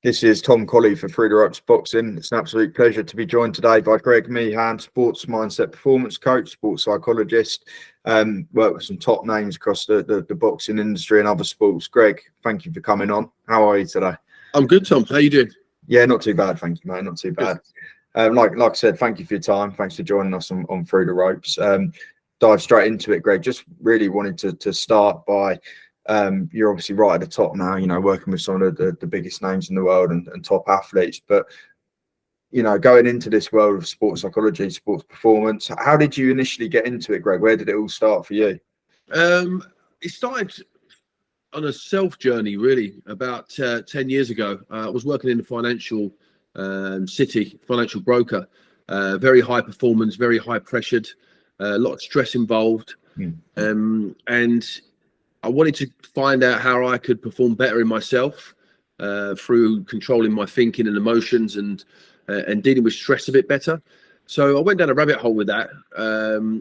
This is Tom Colley for ThroughTheRopes Boxing. It's an absolute pleasure to be joined today by Greg Meehan, sports mindset performance coach, sports psychologist, worked with some top names across the boxing industry and other sports. Greg, thank you for coming on. How are you today? I'm good, Tom. How you doing? Yeah, not too bad, thank you, mate. Not too bad. Like I said, thank you for your time. Thanks for joining us on ThroughTheRopes. Dive straight into it, Greg. Just really wanted to start by you're obviously right at the top now, you know, working with some of the biggest names in the world and top athletes. But, you know, going into this world of sports psychology, sports performance, how did you initially get into it, Greg? Where did it all start for you? It started on a self journey, really, about 10 years ago. I was working in the financial financial broker, very high performance, very high pressured, a lot of stress involved. And I wanted to find out how I could perform better in myself through controlling my thinking and emotions and dealing with stress a bit better. So I went down a rabbit hole with that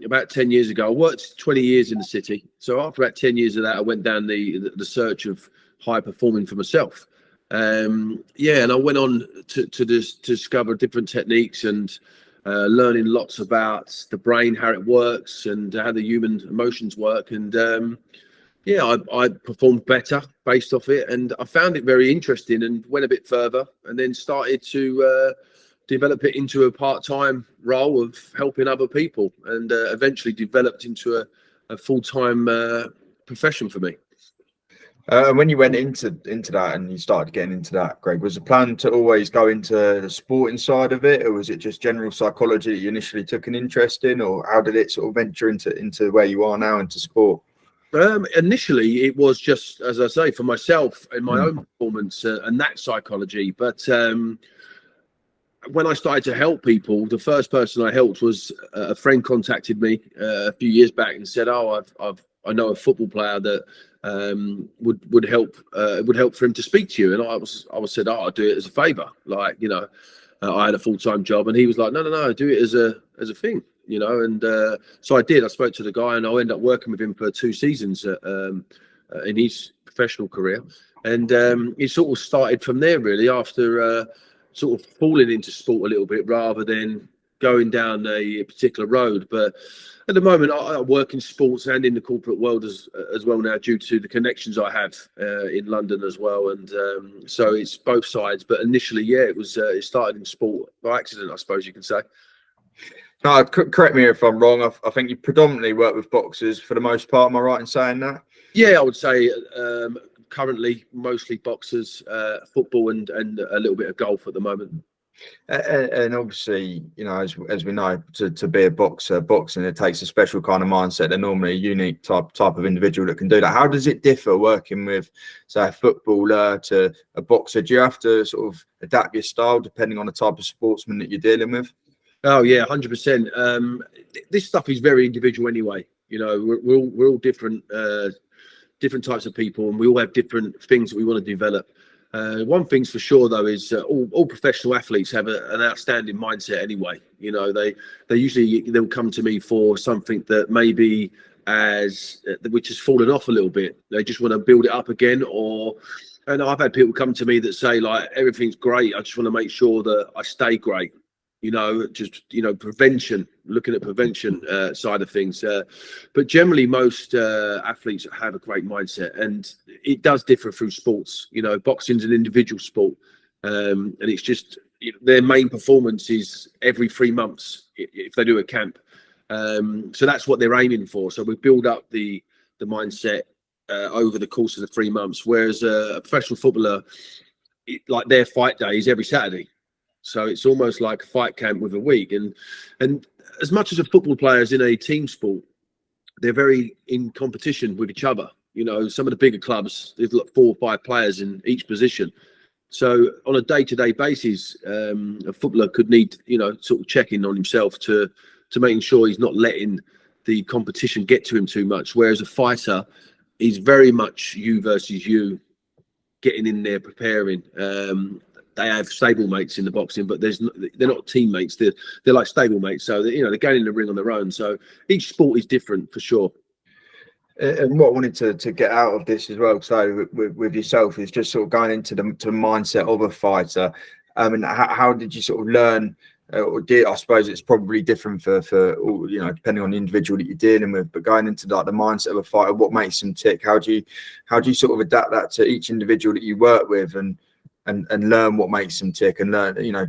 about 10 years ago. I worked 20 years in the city. So after about 10 years of that, I went down the search of high performing for myself. And I went on to discover different techniques and learning lots about the brain, how it works and how the human emotions work. And I performed better based off it, and I found it very interesting and went a bit further and then started to develop it into a part-time role of helping other people, and eventually developed into a full-time profession for me. When you went into that and you started getting into that, Greg, was the plan to always go into the sporting side of it, or was it just general psychology that you initially took an interest in, or how did it sort of venture into where you are now, into sport? Initially, it was just, as I say, for myself and my own performance and that psychology. But when I started to help people, the first person I helped was a friend contacted me a few years back and said, "Oh, I know a football player that would help for him to speak to you." And I said, "Oh, I'll do it as a favour." Like, you know, I had a full-time job, and he was like, "No, do it as a thing." You know, and so I did. I spoke to the guy, and I ended up working with him for 2 seasons in his professional career. And it sort of started from there, really, after sort of falling into sport a little bit rather than going down a particular road. But at the moment, I work in sports and in the corporate world as well now, due to the connections I have in London as well. And so it's both sides. But initially, it started in sport by accident, I suppose you can say. No, correct me if I'm wrong. I think you predominantly work with boxers for the most part. Am I right in saying that? Yeah, I would say currently mostly boxers, football and a little bit of golf at the moment. And obviously, you know, as we know, to be a boxer, boxing, it takes a special kind of mindset. They're normally a unique type of individual that can do that. How does it differ working with, say, a footballer to a boxer? Do you have to sort of adapt your style depending on the type of sportsman that you're dealing with? Oh yeah, 100%. This stuff is very individual anyway. You know, we're all different types of people, and we all have different things that we want to develop. One thing's for sure, though, is all professional athletes have an outstanding mindset anyway. You know, they'll come to me for something that maybe which has fallen off a little bit. They just want to build it up again, and I've had people come to me that say, like, everything's great, I just want to make sure that I stay great. You know, just, you know, looking at prevention side of things. But generally, most athletes have a great mindset, and it does differ through sports. You know, boxing's an individual sport, and it's just their main performance is every 3 months if they do a camp. So that's what they're aiming for. So we build up the mindset over the course of the 3 months, whereas a professional footballer, like, their fight day is every Saturday. So it's almost like a fight camp with a week. And as much as a football player is in a team sport, they're very in competition with each other. You know, some of the bigger clubs, they've got 4 or 5 players in each position. So on a day-to-day basis, a footballer could need, you know, sort of checking on himself to making sure he's not letting the competition get to him too much. Whereas a fighter is very much you versus you, getting in there, preparing. They have stable mates in the boxing, but they're not teammates. They're like stable mates. So they're going in the ring on their own. So each sport is different for sure. And what I wanted to get out of this as well, so with yourself, is just sort of going into the mindset of a fighter. And how did you sort of learn, or did, I suppose it's probably different for all, you know, depending on the individual that you're dealing with, but going into like the mindset of a fighter, what makes them tick? How do you sort of adapt that to each individual that you work with, and learn what makes them tick, and learn, you know,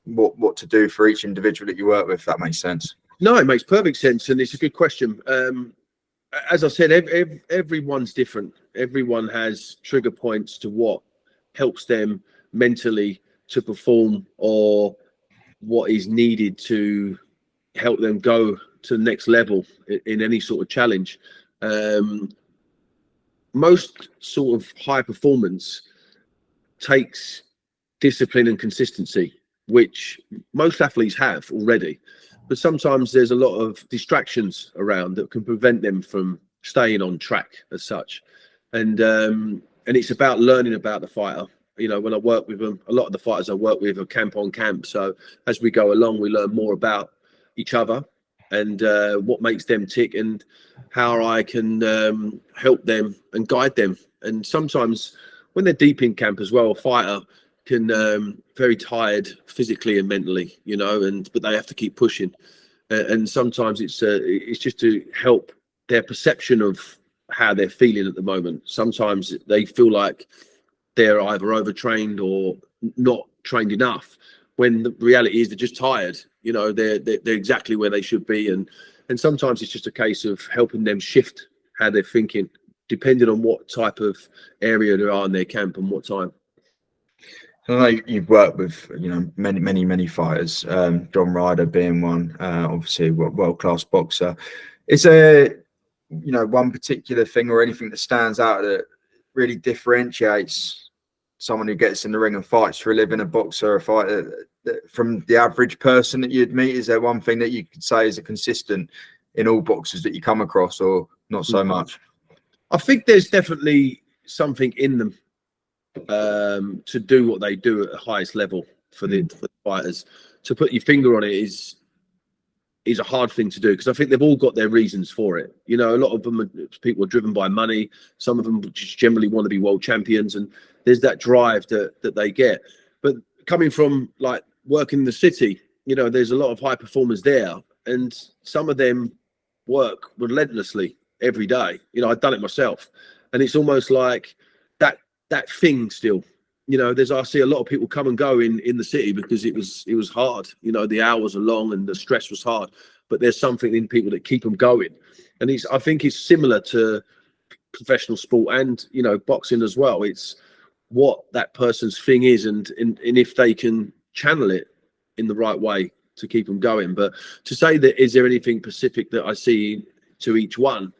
what to do for each individual that you work with, if that makes sense? No, it makes perfect sense, and it's a good question. As I said, everyone's different. Everyone has trigger points to what helps them mentally to perform, or what is needed to help them go to the next level in any sort of challenge. Most sort of high performance takes discipline and consistency, which most athletes have already. But sometimes there's a lot of distractions around that can prevent them from staying on track as such. And it's about learning about the fighter. You know, when I work with them, a lot of the fighters I work with are camp on camp. So as we go along, we learn more about each other and what makes them tick, and how I can help them and guide them. And sometimes when they're deep in camp as well, a fighter can very tired physically and mentally, you know, but they have to keep pushing. And sometimes it's just to help their perception of how they're feeling at the moment. Sometimes they feel like they're either overtrained or not trained enough, when the reality is they're just tired. You know, they're exactly where they should be. And sometimes it's just a case of helping them shift how they're thinking, depending on what type of area they are in their camp and what time. I know you've worked with, you know, many fighters, John Ryder being one, obviously world-class boxer. Is there, you know, one particular thing or anything that stands out that really differentiates someone who gets in the ring and fights for a living, a boxer, a fighter, from the average person that you'd meet? Is there one thing that you could say is a consistent in all boxers that you come across, or not so much? I think there's definitely something in them to do what they do at the highest level for the fighters. To put your finger on it is a hard thing to do, because I think they've all got their reasons for it. You know, a lot of them people are driven by money. Some of them just generally want to be world champions, and there's that drive that they get. But coming from like working in the city, you know, there's a lot of high performers there, and some of them work relentlessly every day. You know, I've done it myself, and it's almost like that thing still. You know, I see a lot of people come and go in the city because it was hard. You know, the hours are long and the stress was hard, but there's something in people that keep them going. And I think it's similar to professional sport and, you know, boxing as well. It's what that person's thing is, and if they can channel it in the right way to keep them going. But to say that, is there anything specific that I see to each one?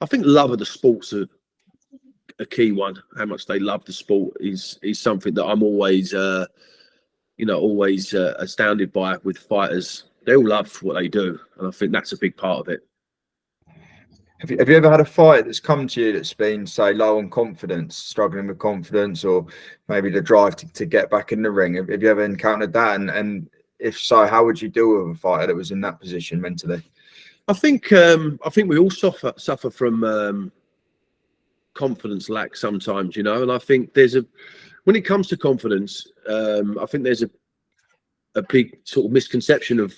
I think love of the sport's a key one. How much they love the sport is something that I'm always astounded by with fighters. They all love what they do, and I think that's a big part of it. Have you ever had a fight that's come to you that's been, say, low on confidence, struggling with confidence, or maybe the drive to get back in the ring? Have you ever encountered that? And if so, how would you deal with a fighter that was in that position mentally? I think we all suffer from confidence lack sometimes, you know. And I think when it comes to confidence, I think there's a big sort of misconception of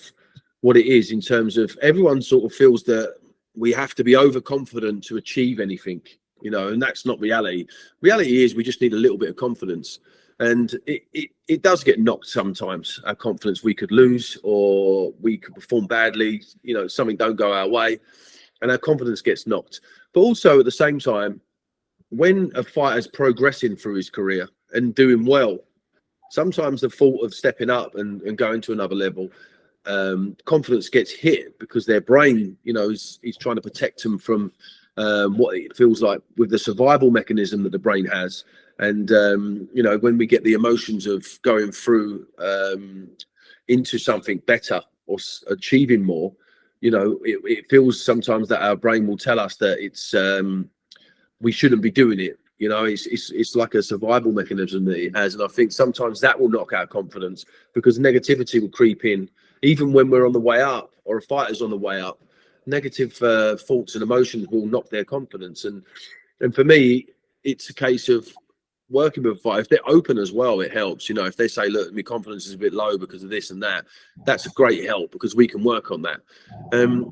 what it is, in terms of everyone sort of feels that we have to be overconfident to achieve anything, you know, and that's not reality. Reality is we just need a little bit of confidence, and it does get knocked sometimes. Our confidence, we could lose, or we could perform badly, you know, something don't go our way, and our confidence gets knocked. But also at the same time, when a fighter's progressing through his career and doing well, sometimes the thought of stepping up and going to another level, confidence gets hit, because their brain, you know, is trying to protect them from what it feels like with the survival mechanism that the brain has. And you know, when we get the emotions of going through into something better or achieving more, you know, it feels sometimes that our brain will tell us that it's we shouldn't be doing it. You know, it's like a survival mechanism that it has. And I think sometimes that will knock our confidence, because negativity will creep in, even when we're on the way up, or a fighter's on the way up. negative thoughts and emotions will knock their confidence. And for me, it's a case of working with a fighter. If they're open as well, it helps. You know, if they say, look, my confidence is a bit low because of this and that, that's a great help because we can work on that.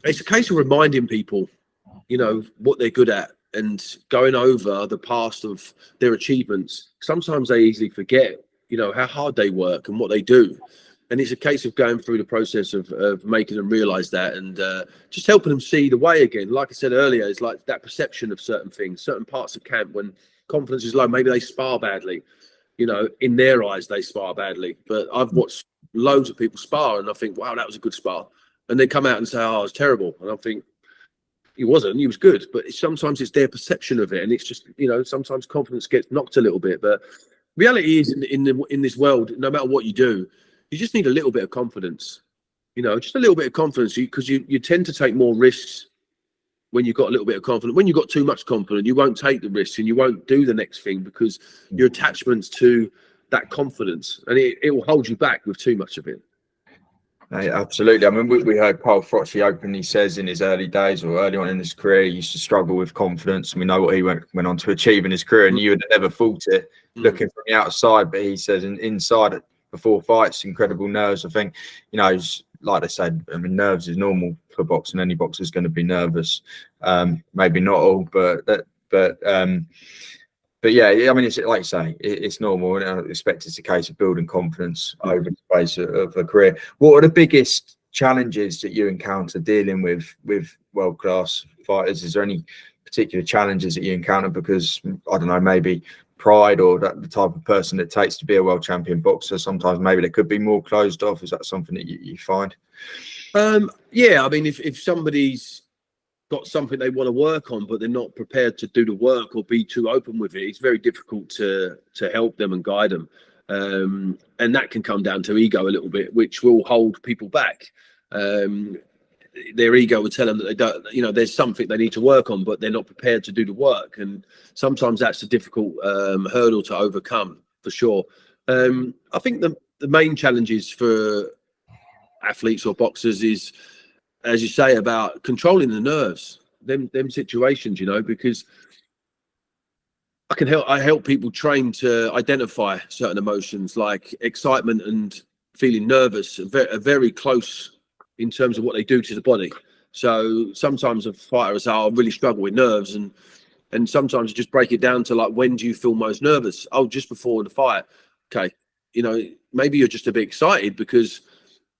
It's a case of reminding people, you know, what they're good at and going over the past of their achievements. Sometimes they easily forget, you know, how hard they work and what they do. And it's a case of going through the process of making them realize that and just helping them see the way again. Like I said earlier, it's like that perception of certain things, certain parts of camp when confidence is low. Maybe they spar badly, you know, in their eyes, they spar badly. But I've watched loads of people spar and I think, wow, that was a good spar. And they come out and say, oh, it was terrible. And I think, he wasn't, he was good. But sometimes it's their perception of it. And it's just, you know, sometimes confidence gets knocked a little bit. But reality is in this world, no matter what you do, you just need a little bit of confidence, you know, just a little bit of confidence because you tend to take more risks when you've got a little bit of confidence. When you've got too much confidence, you won't take the risks and you won't do the next thing because your attachment's to that confidence and it will hold you back with too much of it. Absolutely. I mean, we heard Paul Frotchy openly says in his early days or early on in his career, he used to struggle with confidence. And we know what he went on to achieve in his career. And you would have never thought it looking from the outside. But he says inside before fights, incredible nerves. I think, you know, like they said, I mean, nerves is normal for boxing. Any boxer is going to be nervous. Maybe not all, but yeah, I mean, it's like you say, it's normal, and I expect it's a case of building confidence over the space of a career. What are the biggest challenges that you encounter dealing with world-class fighters? Is there any particular challenges that you encounter? Because I don't know, maybe pride or the type of person it takes to be a world champion boxer. Sometimes maybe they could be more closed off. Is that something that you find? Yeah, I mean, if somebody's got something they want to work on, but they're not prepared to do the work or be too open with it, it's very difficult to help them and guide them. And that can come down to ego a little bit, which will hold people back. Their ego will tell them that they don't, you know, there's something they need to work on, but they're not prepared to do the work. And sometimes that's a difficult hurdle to overcome, for sure. I think the main challenges for athletes or boxers is, as you say, about controlling the nerves, them situations, you know, because I help people train to identify certain emotions like excitement and feeling nervous are very close in terms of what they do to the body. So sometimes a fighter will say, I really struggle with nerves, and sometimes you just break it down to like, when do you feel most nervous? Oh, just before the fight. Okay, you know, maybe you're just a bit excited because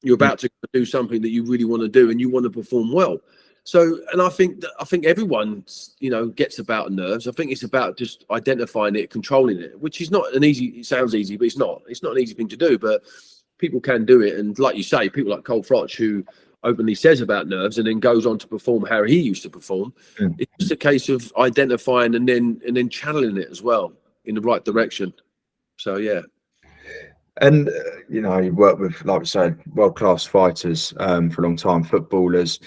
you're about to do something that you really want to do and you want to perform well. So, and I think everyone, you know, gets about nerves. I think it's about just identifying it, controlling it, which is not an easy, it sounds easy, but it's not an easy thing to do, but people can do it. And like you say, people like Cole Frotch, who openly says about nerves and then goes on to perform how he used to perform. It's just a case of identifying and then channeling it as well in the right direction. So, yeah. And, you know, you work with, like we said, world-class fighters for a long time, footballers.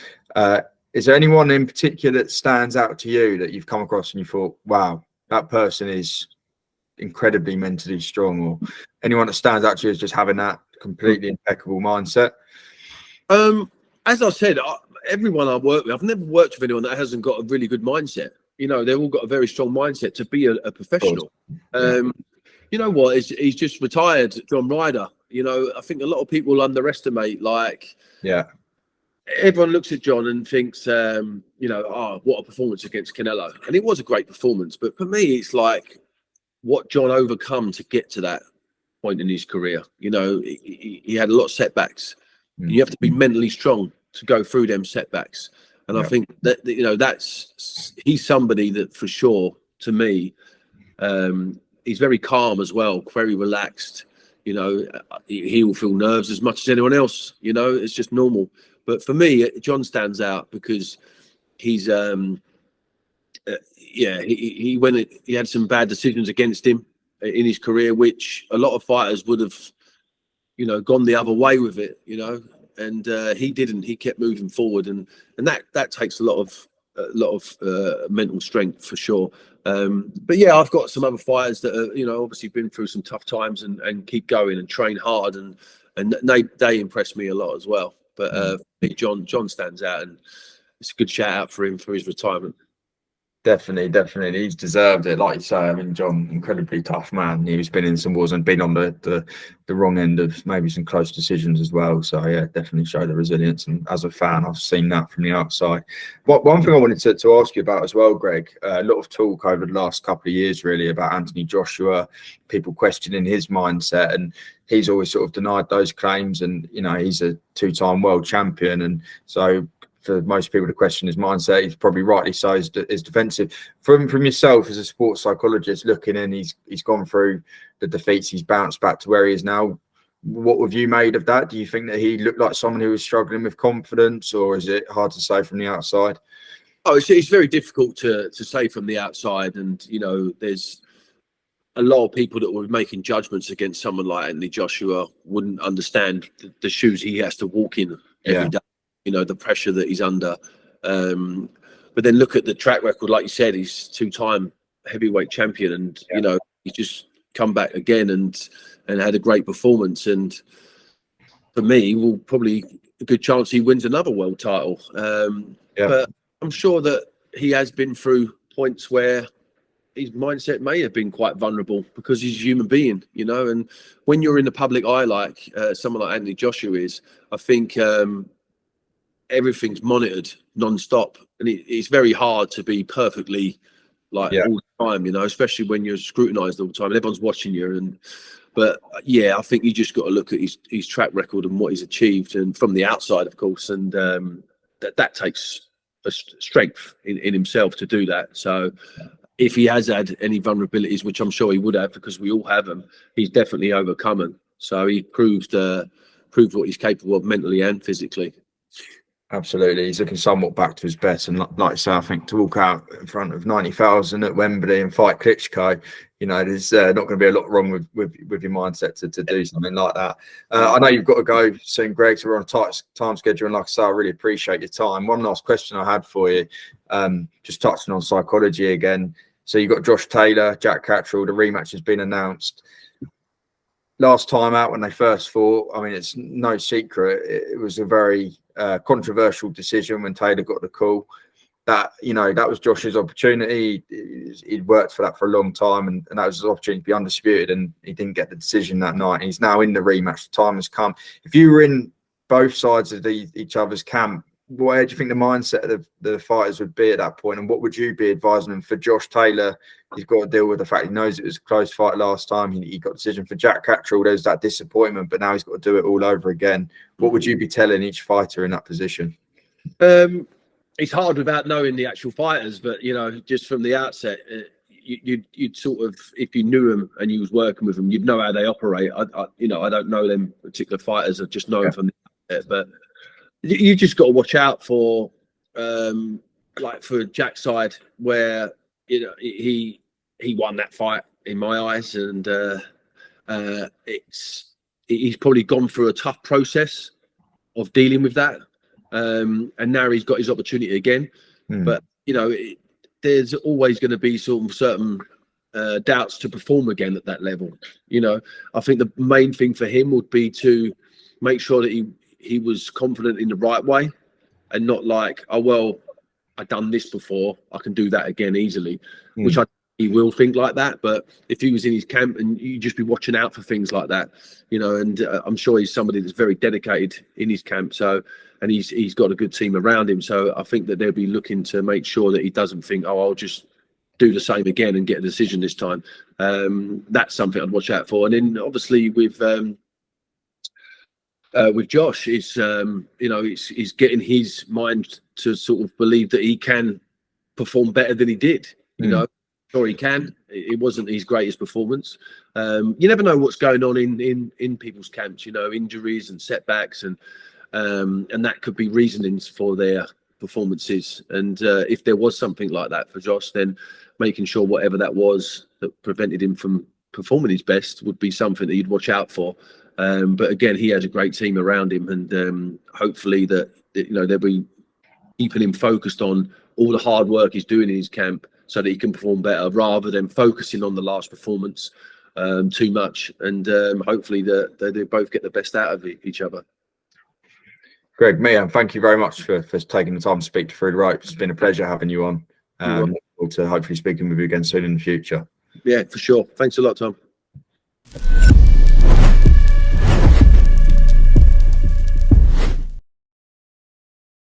Is there anyone in particular that stands out to you that you've come across and you thought, wow, that person is incredibly mentally strong? Or anyone that stands out to you as just having that completely impeccable mindset? As I said, everyone I work with, I've never worked with anyone that hasn't got a really good mindset. You know, they've all got a very strong mindset to be a professional. You know what? He's just retired, John Ryder. You know, I think a lot of people underestimate, like, everyone looks at John and thinks, you know, oh, what a performance against Canelo. And it was a great performance. But for me, it's like what John overcome to get to that point in his career. You know, he had a lot of setbacks. And you have to be mentally strong to go through them setbacks. And I think that, you know, he's somebody that for sure, to me, he's very calm as well, very relaxed. You know, he will feel nerves as much as anyone else. You know, it's just normal. But for me, John stands out because he's, he had some bad decisions against him in his career, which a lot of fighters would have, you know, gone the other way with it. You know, and he didn't. He kept moving forward, and that takes a lot of mental strength for sure. But yeah, I've got some other fighters that are, you know, obviously been through some tough times and keep going and train hard, and they impress me a lot as well. But John stands out, and it's a good shout out for him for his retirement. Definitely. He's deserved it. Like you say, I mean, John, incredibly tough man. He's been in some wars and been on the wrong end of maybe some close decisions as well. So yeah, definitely show the resilience. And as a fan, I've seen that from the outside. One thing I wanted to ask you about as well, Greg, a lot of talk over the last couple of years really about Anthony Joshua, people questioning his mindset, and he's always sort of denied those claims. And, you know, he's a 2-time world champion. And so for most people to question his mindset, he's probably rightly so, is defensive. From yourself as a sports psychologist looking in, he's gone through the defeats, he's bounced back to where he is now. What have you made of that? Do you think that he looked like someone who was struggling with confidence, or is it hard to say from the outside? Oh, it's very difficult to say from the outside. And, you know, there's a lot of people that were making judgments against someone like Anthony Joshua wouldn't understand the shoes he has to walk in every day. You know, the pressure that he's under. But then look at the track record. Like you said, he's 2-time heavyweight champion, and you know, he's just come back again and had a great performance. And for me, well, probably a good chance he wins another world title. But I'm sure that he has been through points where his mindset may have been quite vulnerable because he's a human being, you know. And when you're in the public eye, like someone like Anthony Joshua is, I think everything's monitored non-stop, and it's very hard to be perfectly all the time, you know, especially when you're scrutinized all the time and everyone's watching you. But I think you just got to look at his track record and what he's achieved, and from the outside, of course, and that takes a strength in himself to do that. So if he has had any vulnerabilities, which I'm sure he would have, because we all have them, he's definitely overcome them. So he proved what he's capable of mentally and physically. Absolutely. He's looking somewhat back to his best. And like I say, I think to walk out in front of 90,000 at Wembley and fight Klitschko, you know, there's not going to be a lot wrong with your mindset to do something like that. I know you've got to go soon, Greg, so we're on a tight time schedule. And like I say, I really appreciate your time. One last question I had for you, just touching on psychology again. So you've got Josh Taylor, Jack Catterall, the rematch has been announced. Last time out when they first fought, I mean, it's no secret, it was a very controversial decision when Taylor got the call. That, you know, that was Josh's opportunity. He'd worked for that for a long time, and that was his opportunity to be undisputed, and he didn't get the decision that night. He's now in the rematch. The time has come. If you were in both sides of each other's camp, where do you think the mindset of the fighters would be at that point, and what would you be advising them? For Josh Taylor, he's got to deal with the fact he knows it was a close fight last time. He got a decision. For Jack Catterall, there's that disappointment, but now he's got to do it all over again. What would you be telling each fighter in that position? It's hard without knowing the actual fighters, but, you know, just from the outset, you'd sort of, if you knew them and you was working with them, you'd know how they operate. I don't know them particular fighters. I just know them from the outset, but you just got to watch out for, like for Jack's side, where, you know, he won that fight in my eyes, and he's probably gone through a tough process of dealing with that, and now he's got his opportunity again. But, you know, there's always going to be certain doubts to perform again at that level. You know, I think the main thing for him would be to make sure that he was confident in the right way, and not like, oh, well, I've done this before, I can do that again easily, which he will think like that. But if he was in his camp, and you just be watching out for things like that, you know, and I'm sure he's somebody that's very dedicated in his camp. So, and he's got a good team around him. So I think that they'll be looking to make sure that he doesn't think, oh, I'll just do the same again and get a decision this time. That's something I'd watch out for. And then obviously with Josh, is he's getting his mind to sort of believe that he can perform better than he did. You know, sure he can. It wasn't his greatest performance. You never know what's going on in people's camps. You know, injuries and setbacks, and that could be reasonings for their performances. And if there was something like that for Josh, then making sure whatever that was that prevented him from performing his best would be something that you'd watch out for. But again, he has a great team around him, and hopefully that, you know, they'll be keeping him focused on all the hard work he's doing in his camp so that he can perform better, rather than focusing on the last performance too much. And hopefully that they both get the best out of each other. Greg Meehan, thank you very much for taking the time to speak to Through the Ropes. It's been a pleasure having you on. Look forward to hopefully speaking with you again soon in the future. Yeah, for sure. Thanks a lot, Tom.